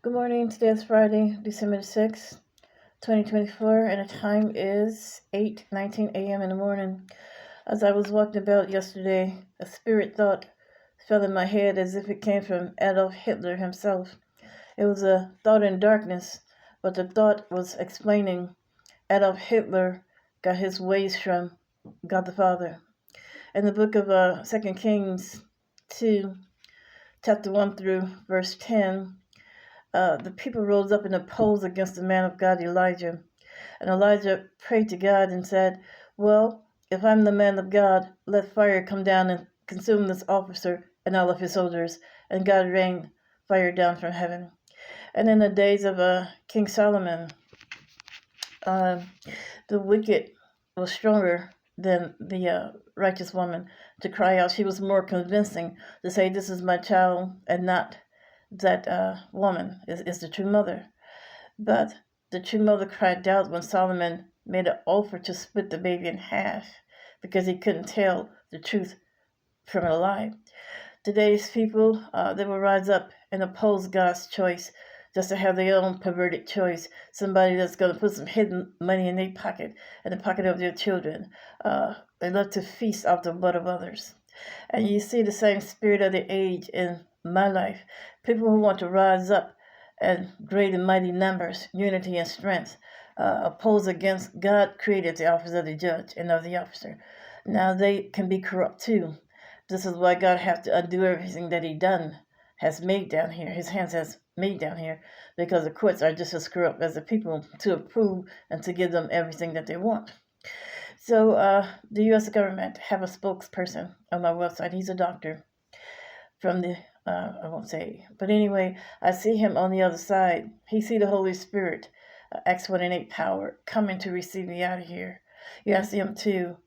Good morning. Today is Friday, December 6th, 2024, and the time is 8:19 a.m. in the morning. As I was walking about yesterday, a spirit thought fell in my head as if it came from Adolf Hitler himself. It was a thought in darkness, but the thought was explaining Adolf Hitler got his ways from God the Father. In the book of 2 Kings 2, chapter 1 through verse 10, the people rose up and opposed against the man of God, Elijah. And Elijah prayed to God and said, "Well, if I'm the man of God, let fire come down and consume this officer and all of his soldiers." And God rained fire down from heaven. And in the days of King Solomon, uh, the wicked was stronger than the righteous woman to cry out. She was more convincing to say, "This is my child," and not that woman is the true mother. But the true mother cried out when Solomon made an offer to split the baby in half because he couldn't tell the truth from a lie. Today's people, they will rise up and oppose God's choice just to have their own perverted choice. Somebody that's going to put some hidden money in their pocket, in the pocket of their children. They love to feast off the blood of others. And you see the same spirit of the age in my life. People who want to rise up and great and mighty numbers, unity and strength, oppose against God created the office of the judge and of the officer. Now they can be corrupt too. This is why God has to undo everything that He has made down here. His hands has made down here, because the courts are just as corrupt as the people to approve and to give them everything that they want. So the U.S. government have a spokesperson on my website. He's a doctor from the, I won't say, but anyway, I see him on the other side. He see the Holy Spirit, Acts 1 and 8 power, coming to receive me out of here. Yeah, I see him too.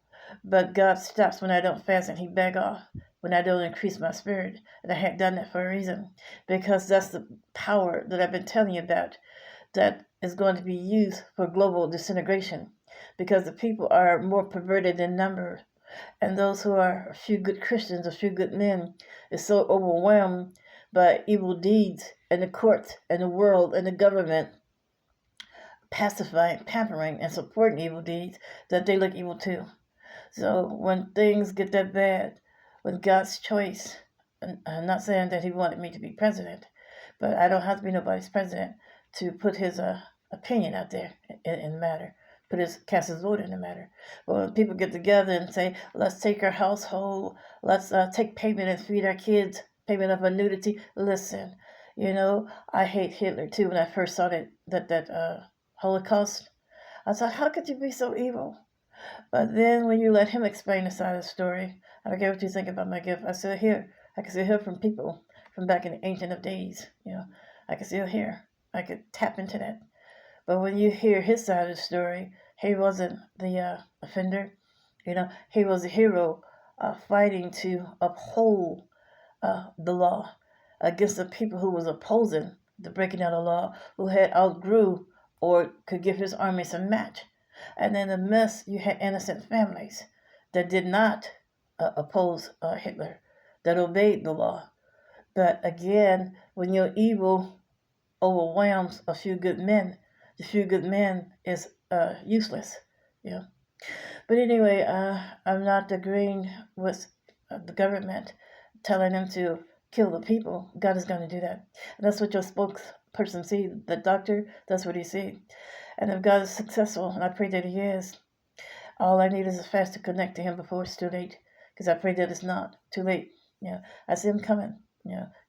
But God stops when I don't fast, and He beg off when I don't increase my spirit. And I had done that for a reason, because that's the power that I've been telling you about that is going to be used for global disintegration, because the people are more perverted in number. And those who are a few good Christians, a few good men, is so overwhelmed by evil deeds and the courts and the world and the government pacifying, pampering, and supporting evil deeds that they look evil too. So when things get that bad, with God's choice, and I'm not saying that He wanted me to be president, but I don't have to be nobody's president to put his opinion out there in the matter, cast his vote in the matter. But when people get together and say, "Let's take our household, let's take payment and feed our kids, payment of a nudity," listen, I hate Hitler too. When I first saw that Holocaust, I thought, how could you be so evil? But then when you let him explain the side of the story, I don't care what you think about my gift. I can still hear from people from back in the ancient of days. I can still hear. I could tap into that. But when you hear his side of the story, he wasn't the offender. He was a hero fighting to uphold the law against the people who was opposing the breaking of the law, who had outgrew or could give his army some match. And in the midst, you had innocent families that did not oppose Hitler, that obeyed the law. But again, when your evil overwhelms a few good men, the few good men is useless. But anyway, I'm not agreeing with the government telling them to kill the people. God is going to do that. And that's what your spokesperson see, the doctor, that's what he see. And if God is successful, and I pray that He is, all I need is a fast to connect to Him before it's too late, because I pray that it's not too late. I see Him coming.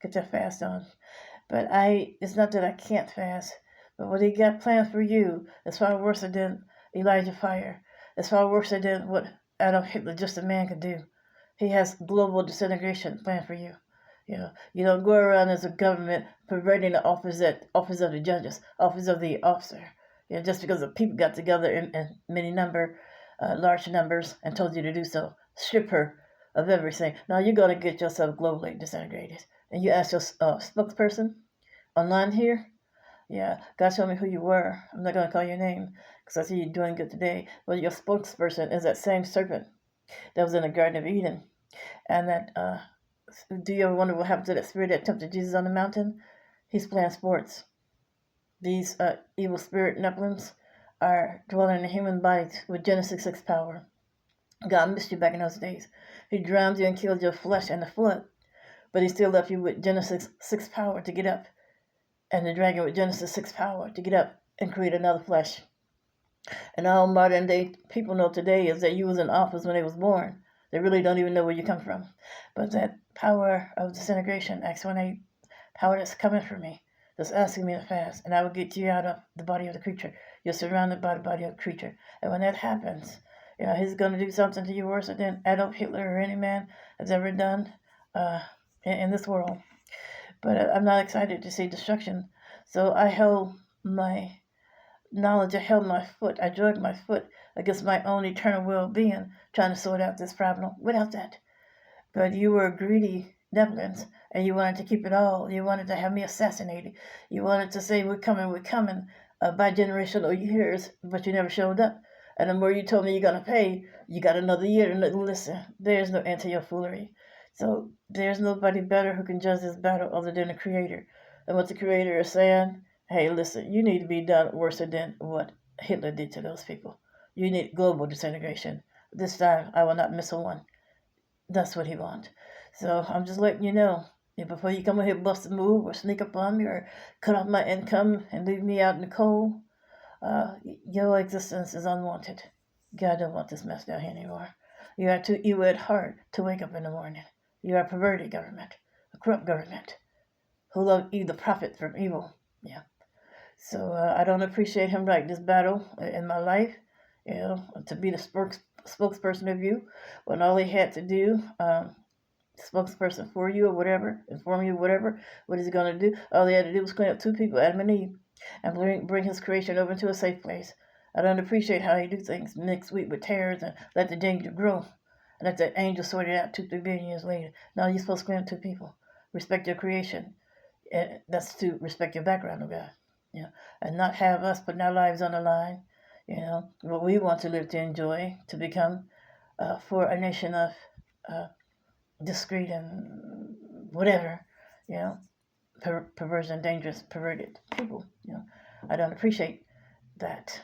Get your fast on. But it's not that I can't fast, but what He got planned for you is far worse than Elijah fire. It's far worse than what Adolf Hitler, just a man, could do. He has global disintegration planned for you. You don't go around as a government perverting the office of the judges, office of the officer. Just because the people got together in large numbers, and told you to do so. Strip her of everything. Now you're going to get yourself globally disintegrated. And you ask your spokesperson online here, God showed me who you were. I'm not going to call your name because I see you're doing good today. But your spokesperson is that same serpent that was in the Garden of Eden. And that, do you ever wonder what happened to that spirit that tempted Jesus on the mountain? He's playing sports. These evil spirit Nephilims are dwelling in human bodies with Genesis 6 power. God missed you back in those days. He drowned you and killed your flesh in the flood, but he still left you with Genesis 6 power to get up, and the dragon with Genesis 6 power to get up and create another flesh. And all modern day people know today is that you was in office when they was born. They really don't even know where you come from. But that power of disintegration, Acts 1:8, power that's coming for me, that's asking me to fast, and I will get you out of the body of the creature. You're surrounded by the body of the creature. And when that happens, he's going to do something to you worse than Adolf Hitler or any man has ever done in this world. But I'm not excited to see destruction. So I held my knowledge, I held my foot, I dragged my foot against my own eternal well-being, trying to sort out this problem without that. But you were greedy Nephilims, and you wanted to keep it all. You wanted to have me assassinated. You wanted to say, we're coming, by generational years, but you never showed up. And the more you told me you're going to pay, you got another year. And listen, there's no end to your foolery. So there's nobody better who can judge this battle other than the Creator. And what the Creator is saying, hey, listen, you need to be done worse than what Hitler did to those people. You need global disintegration. This time, I will not miss a one. That's what he wants. So I'm just letting you know, before you come over here bust a move or sneak up on me or cut off my income and leave me out in the cold, your existence is unwanted. God don't want this mess down here anymore. You are too evil at heart to wake up in the morning. You are a perverted government, a corrupt government, who love the profit from evil. Yeah. So I don't appreciate him writing this battle in my life, to be the spokesperson of you, when all he had to do, spokesperson for you or whatever, inform you whatever, what is he going to do? All he had to do was clean up two people, Adam and Eve, and bring his creation over into a safe place. I don't appreciate how he do things, mix wheat with tares and let the danger grow. And let the angel sort it out 2-3 billion years later. Now you're supposed to clean up two people. Respect your creation. And that's to respect your background of God. And not have us putting our lives on the line, what we want to live to enjoy, to become for a nation of discreet and whatever, perversion, dangerous, perverted people. I don't appreciate that.